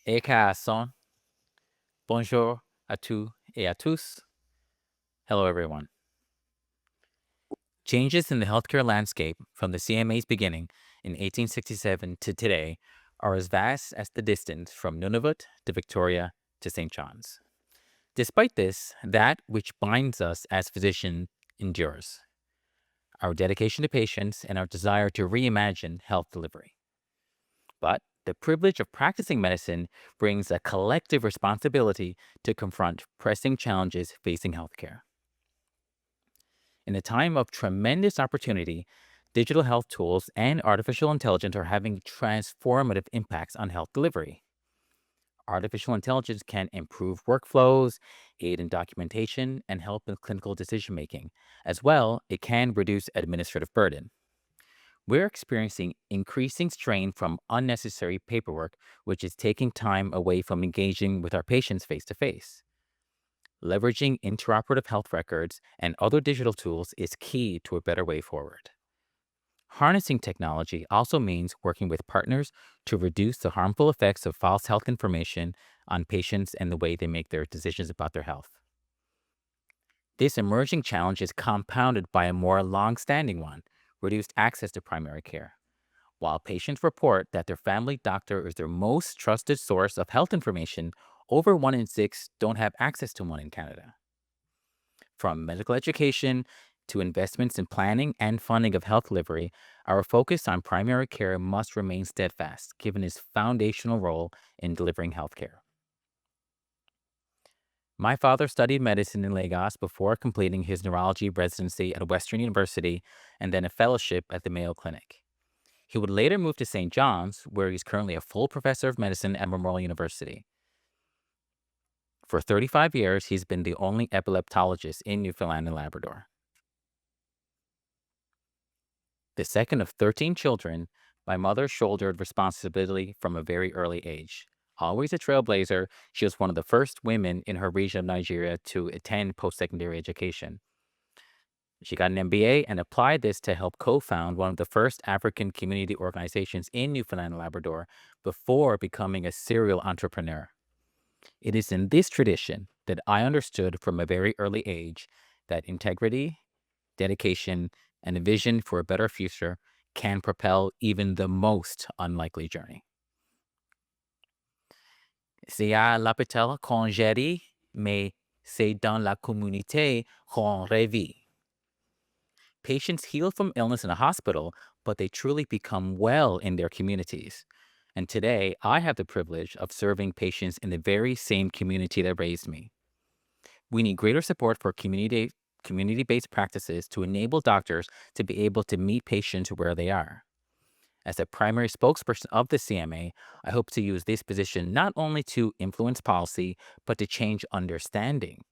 Son. Bonjour à tous et à tous. Hello, everyone. Changes in the healthcare landscape from the CMA's beginning in 1867 to today are as vast as the distance from Nunavut to Victoria to St. John's. Despite this, that which binds us as physicians endures our dedication to patients and our desire to reimagine health delivery. But the privilege of practicing medicine brings a collective responsibility to confront pressing challenges facing healthcare. In a time of tremendous opportunity, digital health tools and artificial intelligence are having transformative impacts on health delivery. Artificial intelligence can improve workflows, aid in documentation, and help in clinical decision making. As well, it can reduce administrative burden. We're experiencing increasing strain from unnecessary paperwork, which is taking time away from engaging with our patients face to face. Leveraging interoperative health records and other digital tools is key to a better way forward. Harnessing technology also means working with partners to reduce the harmful effects of false health information on patients and the way they make their decisions about their health. This emerging challenge is compounded by a more long standing one: reduced access to primary care. While patients report that their family doctor is their most trusted source of health information, over 1 in 6 don't have access to one in Canada. From medical education to investments in planning and funding of health delivery, our focus on primary care must remain steadfast, given its foundational role in delivering healthcare. My father studied medicine in Lagos before completing his neurology residency at Western University and then a fellowship at the Mayo Clinic. He would later move to St. John's, where he's currently a full professor of medicine at Memorial University. For 35 years, he's been the only epileptologist in Newfoundland and Labrador. The second of 13 children, my mother shouldered responsibility from a very early age. Always a trailblazer, she was one of the first women in her region of Nigeria to attend post secondary education. She got an MBA and applied this to help co found one of the first African community organizations in Newfoundland and Labrador before becoming a serial entrepreneur. It is in this tradition that I understood from a very early age that integrity, dedication, and a vision for a better future can propel even the most unlikely journey. C'est à l'hôpital qu'on guérit, mais c'est dans la communauté qu'on revit. Patients heal from illness in a hospital, but they truly become well in their communities. And today, I have the privilege of serving patients in the very same community that raised me. We need greater support for community-based practices to enable doctors to be able to meet patients where they are. As a primary spokesperson of the CMA, I hope to use this position not only to influence policy, but to change understanding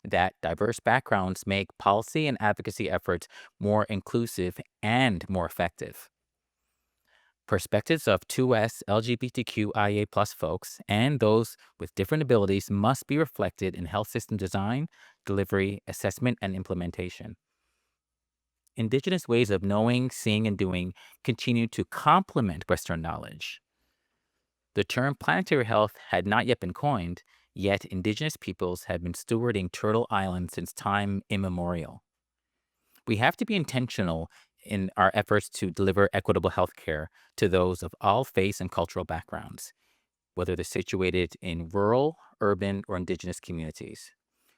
that diverse backgrounds make policy and advocacy efforts more inclusive and more effective. Perspectives of 2S LGBTQIA folks and those with different abilities must be reflected in health system design, delivery, assessment, and implementation. Indigenous ways of knowing, seeing, and doing continue to complement Western knowledge. The term planetary health had not yet been coined, yet Indigenous peoples have been stewarding Turtle Island since time immemorial. We have to be intentional in our efforts to deliver equitable health care to those of all faiths and cultural backgrounds, whether they're situated in rural, urban, or Indigenous communities.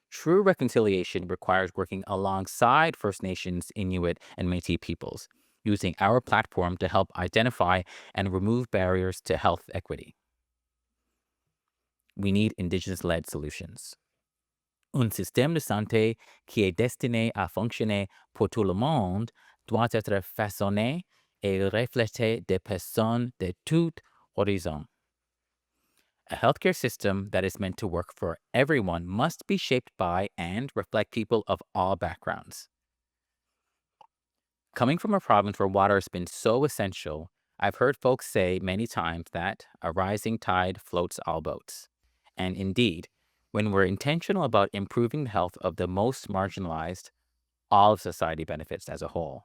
True reconciliation requires working alongside First Nations, Inuit, and Métis peoples, using our platform to help identify and remove barriers to health equity. We need Indigenous-led solutions. Un système de santé qui est destiné à fonctionner pour tout le monde doit être façonné et refléter des personnes de tout horizon. A healthcare system that is meant to work for everyone must be shaped by and reflect people of all backgrounds. Coming from a province where water has been so essential, I've heard folks say many times that a rising tide floats all boats. And indeed, when we're intentional about improving the health of the most marginalized, all of society benefits as a whole.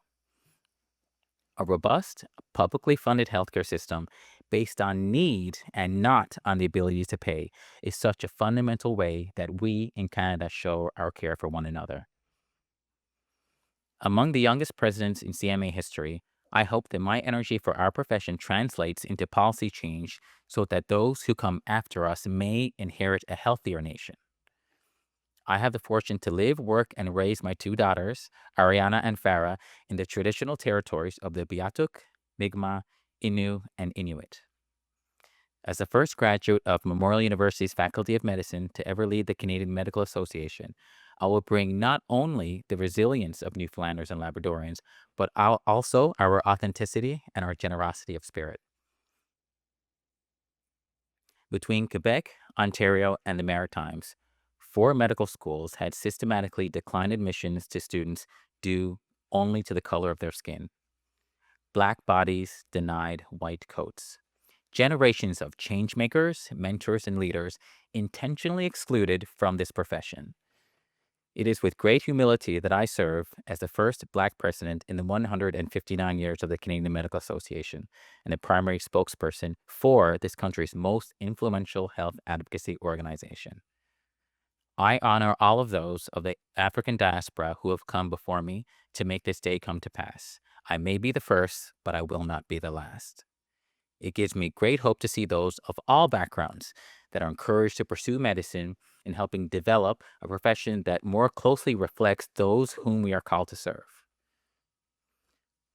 A robust, publicly funded healthcare system based on need and not on the ability to pay is such a fundamental way that we in Canada show our care for one another. Among the youngest presidents in CMA history, I hope that my energy for our profession translates into policy change so that those who come after us may inherit a healthier nation. I have the fortune to live, work, and raise my two daughters, Ariana and Farah, in the traditional territories of the Beothuk, Mi'kmaq, Innu, and Inuit. As the first graduate of Memorial University's Faculty of Medicine to ever lead the Canadian Medical Association, I will bring not only the resilience of Newfoundlanders and Labradorians, but also our authenticity and our generosity of spirit. Between Quebec, Ontario, and the Maritimes, 4 medical schools had systematically declined admissions to students due only to the color of their skin. Black bodies denied white coats. Generations of changemakers, mentors, and leaders intentionally excluded from this profession. It is with great humility that I serve as the first Black president in the 159 years of the Canadian Medical Association and the primary spokesperson for this country's most influential health advocacy organization. I honor all of those of the African diaspora who have come before me to make this day come to pass. I may be the first, but I will not be the last. It gives me great hope to see those of all backgrounds that are encouraged to pursue medicine in helping develop a profession that more closely reflects those whom we are called to serve.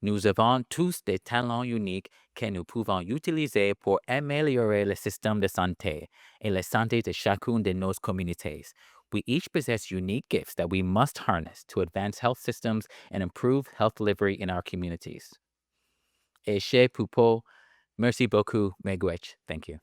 Nous avons tous des talents uniques que nous pouvons utiliser pour améliorer le système de santé et la santé de chacune de nos communautés. We each possess unique gifts that we must harness to advance health systems and improve health delivery in our communities. Et chez Pupo, merci beaucoup, Megwech. Thank you.